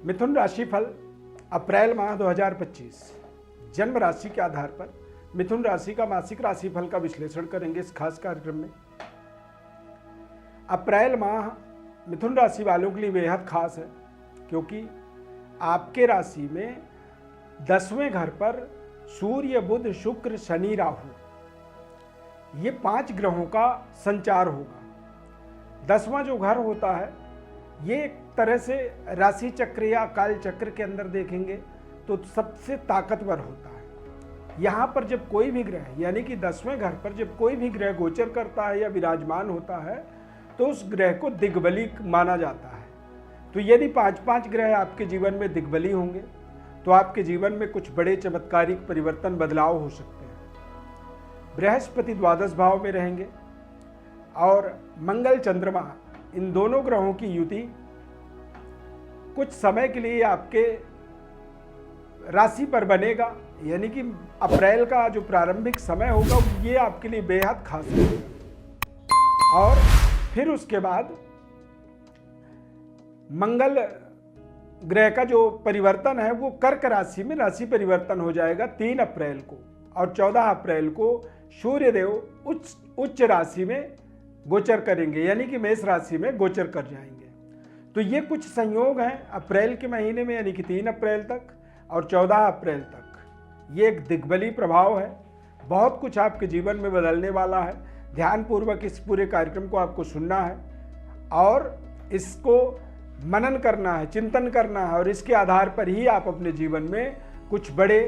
मिथुन राशि फल अप्रैल माह 2025 जन्म राशि के आधार पर मिथुन राशि का मासिक राशि फल का विश्लेषण करेंगे इस खास कार्यक्रम में। अप्रैल माह मिथुन राशि वालों के लिए बेहद खास है, क्योंकि आपके राशि में 10वें घर पर सूर्य, बुध, शुक्र, शनि, राहु ये 5 ग्रहों का संचार होगा। 10वां जो घर होता है ये एक तरह से राशि चक्र या काल चक्र के अंदर देखेंगे तो सबसे ताकतवर होता है। यहाँ पर जब कोई भी ग्रह यानी कि 10वें घर पर जब कोई भी ग्रह गोचर करता है या विराजमान होता है तो उस ग्रह को दिग्बली माना जाता है। तो यदि 5-5 ग्रह आपके जीवन में दिग्बली होंगे तो आपके जीवन में कुछ बड़े चमत्कारिक परिवर्तन बदलाव हो सकते हैं। बृहस्पति द्वादश भाव में रहेंगे और मंगल, चंद्रमा इन दोनों ग्रहों की युति कुछ समय के लिए आपके राशि पर बनेगा, यानी कि अप्रैल का जो प्रारंभिक समय होगा ये आपके लिए बेहद खास होगा। और फिर उसके बाद मंगल ग्रह का जो परिवर्तन है वो कर्क राशि में राशि परिवर्तन हो जाएगा 3 अप्रैल को, और 14 अप्रैल को सूर्यदेव उच्च राशि में गोचर करेंगे, यानी कि मेष राशि में गोचर कर जाएंगे। तो ये कुछ संयोग हैं अप्रैल के महीने में, यानी कि 3 अप्रैल तक और 14 अप्रैल तक। ये एक दिग्बली प्रभाव है, बहुत कुछ आपके जीवन में बदलने वाला है। ध्यानपूर्वक इस पूरे कार्यक्रम को आपको सुनना है और इसको मनन करना है, चिंतन करना है, और इसके आधार पर ही आप अपने जीवन में कुछ बड़े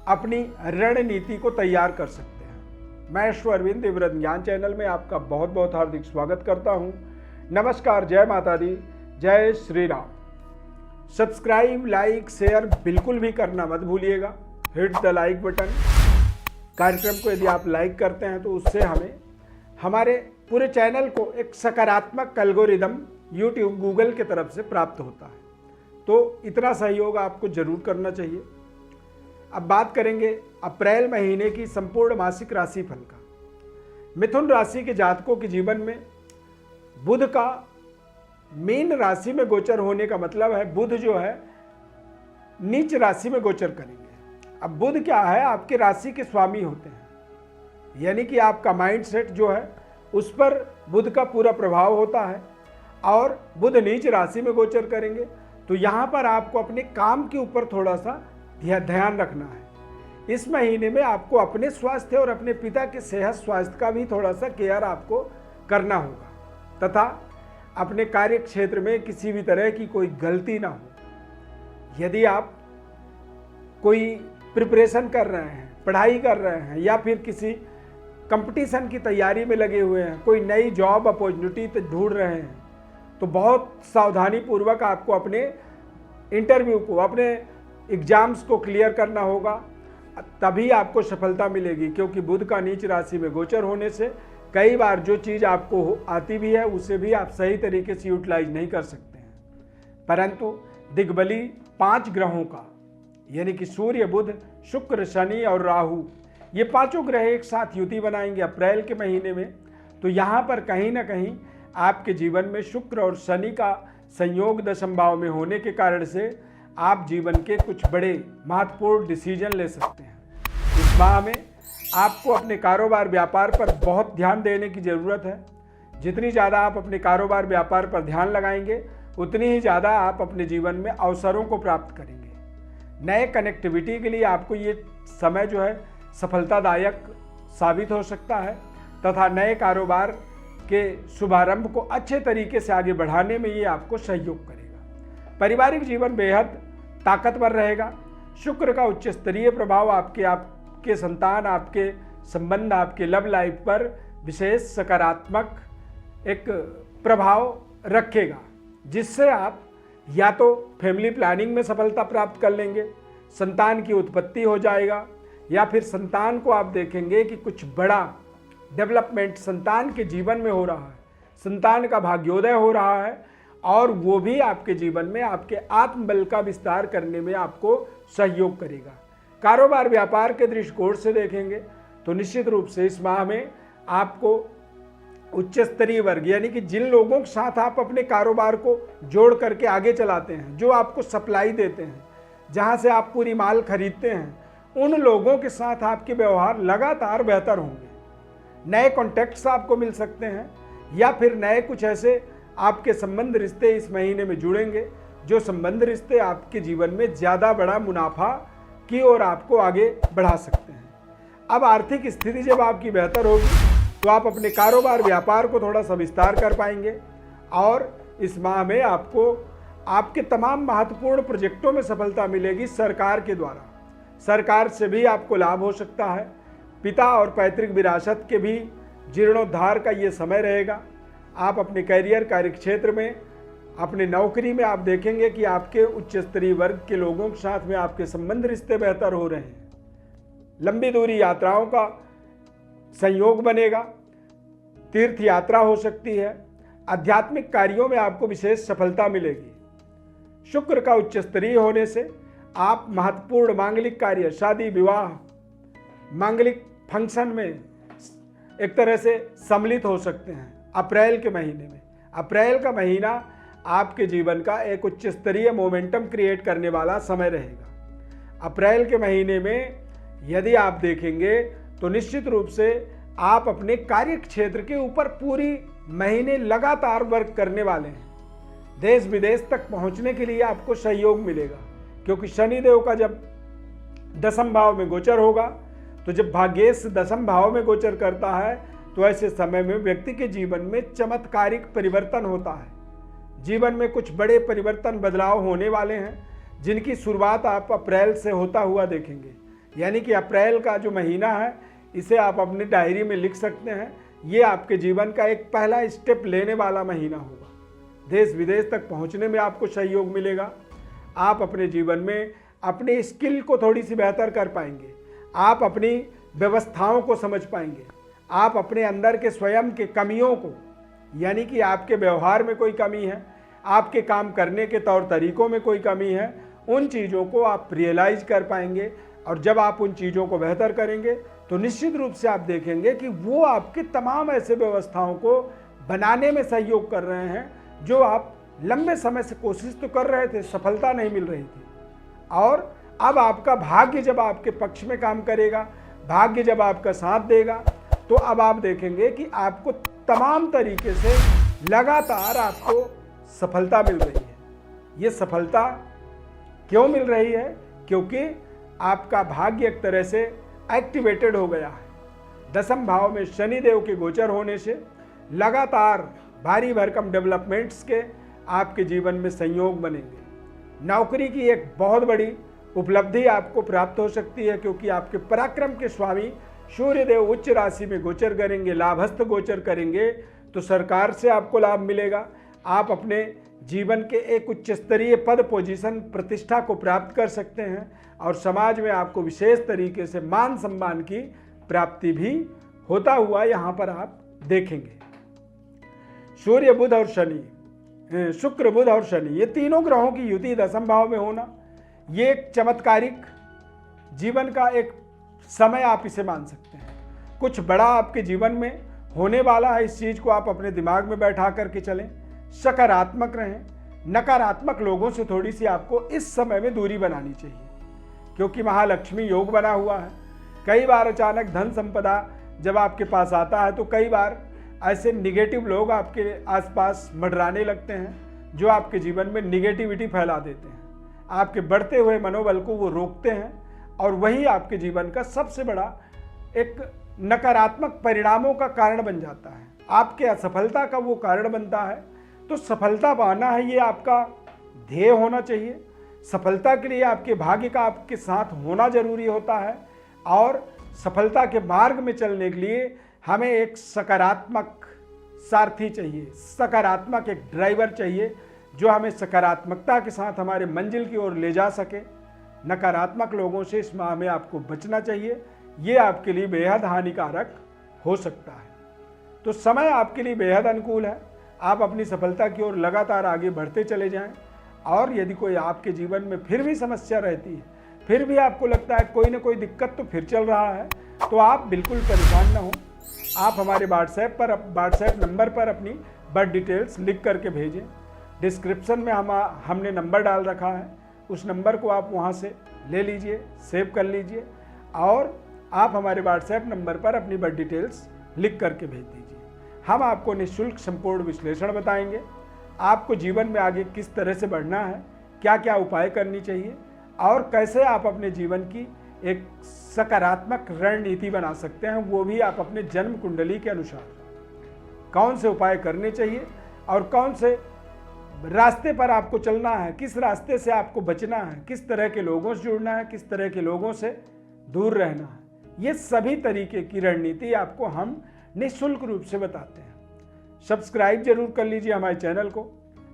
अपनी रणनीति को तैयार कर सकते हैं। मैं श्री अरविंद दिव्य ज्ञान चैनल में आपका बहुत बहुत हार्दिक स्वागत करता हूं। नमस्कार, जय माता दी, जय Shri Ram. Subscribe, like, share बिल्कुल भी करना मत भूलिएगा। Hit the like button. कार्यक्रम को यदि आप लाइक करते हैं तो उससे हमें हमारे पूरे चैनल को एक सकारात्मक एल्गोरिदम यूट्यूब, गूगल की तरफ से प्राप्त होता है। तो इतना सहयोग आपको जरूर करना चाहिए। अब बात करेंगे अप्रैल महीने की संपूर्ण मासिक राशि फल का। मिथुन राशि के जातकों के जीवन में बुध का मीन राशि में गोचर होने का मतलब है बुध जो है नीच राशि में गोचर करेंगे। अब बुध क्या है, आपके राशि के स्वामी होते हैं, यानी कि आपका माइंड सेट जो है उस पर बुध का पूरा प्रभाव होता है। और बुध नीच राशि में गोचर करेंगे तो यहाँ पर आपको अपने काम के ऊपर थोड़ा सा ध्यान रखना है। इस महीने में आपको अपने स्वास्थ्य और अपने पिता के सेहत स्वास्थ्य का भी थोड़ा सा केयर आपको करना होगा, तथा अपने कार्य क्षेत्र में किसी भी तरह की कोई गलती ना हो। यदि आप कोई प्रिपरेशन कर रहे हैं, पढ़ाई कर रहे हैं, या फिर किसी कंपटीशन की तैयारी में लगे हुए हैं, कोई नई जॉब अपॉर्चुनिटी ढूंढ रहे हैं, तो बहुत सावधानी पूर्वक आपको अपने इंटरव्यू को, अपने एग्जाम्स को क्लियर करना होगा, तभी आपको सफलता मिलेगी। क्योंकि बुध का नीच राशि में गोचर होने से कई बार जो चीज़ आपको आती भी है उसे भी आप सही तरीके से यूटिलाइज नहीं कर सकते हैं। परंतु दिग्बली 5 ग्रहों का, यानी कि सूर्य, बुध, शुक्र, शनि और राहु, ये 5 ग्रह एक साथ युति बनाएंगे अप्रैल के महीने में। तो यहाँ पर कहीं ना कहीं आपके जीवन में शुक्र और शनि का संयोग 10वें भाव में होने के कारण से आप जीवन के कुछ बड़े महत्वपूर्ण डिसीजन ले सकते हैं। इस माह में आपको अपने कारोबार व्यापार पर बहुत ध्यान देने की ज़रूरत है। जितनी ज़्यादा आप अपने कारोबार व्यापार पर ध्यान लगाएंगे उतनी ही ज़्यादा आप अपने जीवन में अवसरों को प्राप्त करेंगे। नए कनेक्टिविटी के लिए आपको ये समय जो है सफलतादायक साबित हो सकता है, तथा नए कारोबार के शुभारंभ को अच्छे तरीके से आगे बढ़ाने में ये आपको सहयोग करेगा। पारिवारिक जीवन बेहद ताकतवर रहेगा। शुक्र का उच्च स्तरीय प्रभाव आपके संतान, आपके संबंध, आपके लव लाइफ पर विशेष सकारात्मक एक प्रभाव रखेगा, जिससे आप या तो फैमिली प्लानिंग में सफलता प्राप्त कर लेंगे, संतान की उत्पत्ति हो जाएगा, या फिर संतान को आप देखेंगे कि कुछ बड़ा डेवलपमेंट संतान के जीवन में हो रहा है, संतान का भाग्योदय हो रहा है, और वो भी आपके जीवन में आपके आत्मबल का विस्तार करने में आपको सहयोग करेगा। कारोबार व्यापार के दृष्टिकोण से देखेंगे तो निश्चित रूप से इस माह में आपको उच्च स्तरीय वर्ग यानी कि जिन लोगों के साथ आप अपने कारोबार को जोड़ करके आगे चलाते हैं, जो आपको सप्लाई देते हैं, जहां से आप पूरी माल खरीदते हैं, उन लोगों के साथ आपके व्यवहार लगातार बेहतर होंगे। नए कॉन्टैक्ट्स आपको मिल सकते हैं या फिर नए कुछ ऐसे आपके संबंध रिश्ते इस महीने में जुड़ेंगे जो संबंध रिश्ते आपके जीवन में ज़्यादा बड़ा मुनाफा की ओर आपको आगे बढ़ा सकते हैं। अब आर्थिक स्थिति जब आपकी बेहतर होगी तो आप अपने कारोबार व्यापार को थोड़ा सा विस्तार कर पाएंगे और इस माह में आपको आपके तमाम महत्वपूर्ण प्रोजेक्टों में सफलता मिलेगी सरकार के द्वारा। सरकार से भी आपको लाभ हो सकता है। पिता और पैतृक विरासत के भी जीर्णोद्धार का ये समय रहेगा। आप अपने कैरियर कार्यक्षेत्र में, अपने नौकरी में आप देखेंगे कि आपके उच्च स्तरीय वर्ग के लोगों के साथ में आपके संबंध रिश्ते बेहतर हो रहे हैं। लंबी दूरी यात्राओं का संयोग बनेगा। तीर्थ यात्रा हो सकती है। आध्यात्मिक कार्यों में आपको विशेष सफलता मिलेगी। शुक्र का उच्च स्तरीय होने से आप महत्वपूर्ण मांगलिक कार्य, शादी विवाह, मांगलिक फंक्शन में एक तरह से सम्मिलित हो सकते हैं। अप्रैल के महीने में, अप्रैल का महीना आपके जीवन का एक उच्च स्तरीय मोमेंटम क्रिएट करने वाला समय रहेगा। अप्रैल के महीने में यदि आप देखेंगे तो निश्चित रूप से आप अपने कार्य क्षेत्र के ऊपर पूरी महीने लगातार वर्क करने वाले हैं। देश विदेश तक पहुंचने के लिए आपको सहयोग मिलेगा, क्योंकि शनिदेव का जब दसम भाव में गोचर होगा, तो जब भाग्येश दसम भाव में गोचर करता है तो ऐसे समय में व्यक्ति के जीवन में चमत्कारिक परिवर्तन होता है। जीवन में कुछ बड़े परिवर्तन, बदलाव होने वाले हैं, जिनकी शुरुआत आप अप्रैल से होता हुआ देखेंगे। यानी कि अप्रैल का जो महीना है, इसे आप अपनी डायरी में लिख सकते हैं। ये आपके जीवन का एक पहला स्टेप लेने वाला महीना होगा। देश विदेश तक पहुंचने में आपको सहयोग मिलेगा। आप अपने जीवन में अपनी स्किल को थोड़ी सी बेहतर कर पाएंगे। आप अपनी व्यवस्थाओं को समझ पाएंगे। आप अपने अंदर के स्वयं के कमियों को, यानी कि आपके व्यवहार में कोई कमी है, आपके काम करने के तौर तरीकों में कोई कमी है, उन चीज़ों को आप रियलाइज कर पाएंगे। और जब आप उन चीज़ों को बेहतर करेंगे तो निश्चित रूप से आप देखेंगे कि वो आपके तमाम ऐसे व्यवस्थाओं को बनाने में सहयोग कर रहे हैं जो आप लंबे समय से कोशिश तो कर रहे थे, सफलता नहीं मिल रही थी। और अब आपका भाग्य जब आपके पक्ष में काम करेगा, भाग्य जब आपका साथ देगा, तो अब आप देखेंगे कि आपको तमाम तरीके से लगातार आपको सफलता मिल रही है। ये सफलता क्यों मिल रही है? क्योंकि आपका भाग्य एक तरह से एक्टिवेटेड हो गया है। दसम भाव में शनिदेव के गोचर होने से लगातार भारी भरकम डेवलपमेंट्स के आपके जीवन में संयोग बनेंगे। नौकरी की एक बहुत बड़ी उपलब्धि आपको प्राप्त हो सकती है, क्योंकि आपके पराक्रम के स्वामी सूर्यदेव उच्च राशि में गोचर करेंगे, लाभस्थ गोचर करेंगे, तो सरकार से आपको लाभ मिलेगा। आप अपने जीवन के एक उच्च स्तरीय पद, पोजीशन, प्रतिष्ठा को प्राप्त कर सकते हैं और समाज में आपको विशेष तरीके से मान सम्मान की प्राप्ति भी होता हुआ यहाँ पर आप देखेंगे। सूर्य, बुध और शनि, शुक्र, बुध और शनि, ये तीनों ग्रहों की युति दसम भाव में होना, ये एक चमत्कारिक जीवन का एक समय आप इसे मान सकते हैं। कुछ बड़ा आपके जीवन में होने वाला है, इस चीज़ को आप अपने दिमाग में बैठा करके चलें। सकारात्मक रहें। नकारात्मक लोगों से थोड़ी सी आपको इस समय में दूरी बनानी चाहिए, क्योंकि महालक्ष्मी योग बना हुआ है। कई बार अचानक धन संपदा जब आपके पास आता है तो कई बार ऐसे निगेटिव लोग आपके आसपास मंडराने लगते हैं, जो आपके जीवन में निगेटिविटी फैला देते हैं। आपके बढ़ते हुए मनोबल को वो रोकते हैं और वही आपके जीवन का सबसे बड़ा एक नकारात्मक परिणामों का कारण बन जाता है। आपके असफलता का वो कारण बनता है। तो सफलता पाना है, ये आपका ध्येय होना चाहिए। सफलता के लिए आपके भाग्य का आपके साथ होना जरूरी होता है, और सफलता के मार्ग में चलने के लिए हमें एक सकारात्मक सारथी चाहिए, सकारात्मक एक ड्राइवर चाहिए, जो हमें सकारात्मकता के साथ हमारे मंजिल की ओर ले जा सके। नकारात्मक लोगों से इस माह में आपको बचना चाहिए, ये आपके लिए बेहद हानिकारक हो सकता है। तो समय आपके लिए बेहद अनुकूल है। आप अपनी सफलता की ओर लगातार आगे बढ़ते चले जाएं। और यदि कोई आपके जीवन में फिर भी समस्या रहती है, फिर भी आपको लगता है कोई ना कोई दिक्कत तो फिर चल रहा है, तो आप बिल्कुल परेशान ना हो। आप हमारे व्हाट्सएप नंबर पर अपनी बर्थ डिटेल्स लिख करके भेजें। डिस्क्रिप्शन में हमने नंबर डाल रखा है, उस नंबर को आप वहां से ले लीजिए, सेव कर लीजिए और आप हमारे व्हाट्सएप नंबर पर अपनी बर्थ डिटेल्स लिख करके भेज दीजिए। हम आपको निःशुल्क संपूर्ण विश्लेषण बताएंगे, आपको जीवन में आगे किस तरह से बढ़ना है, क्या क्या उपाय करनी चाहिए और कैसे आप अपने जीवन की एक सकारात्मक रणनीति बना सकते हैं, वो भी आप अपने जन्म कुंडली के अनुसार। कौन से उपाय करने चाहिए और कौन से रास्ते पर आपको चलना है, किस रास्ते से आपको बचना है, किस तरह के लोगों से जुड़ना है, किस तरह के लोगों से दूर रहना है, ये सभी तरीके की रणनीति आपको हम निःशुल्क रूप से बताते हैं। सब्सक्राइब जरूर कर लीजिए हमारे चैनल को,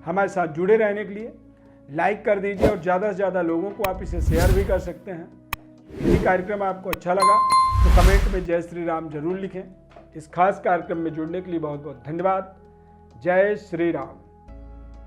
हमारे साथ जुड़े रहने के लिए लाइक कर दीजिए और ज़्यादा से ज़्यादा लोगों को आप इसे शेयर भी कर सकते हैं। यदि कार्यक्रम आपको अच्छा लगा तो कमेंट में जय श्री राम जरूर लिखें। इस खास कार्यक्रम में जुड़ने के लिए बहुत बहुत धन्यवाद। जय श्री राम।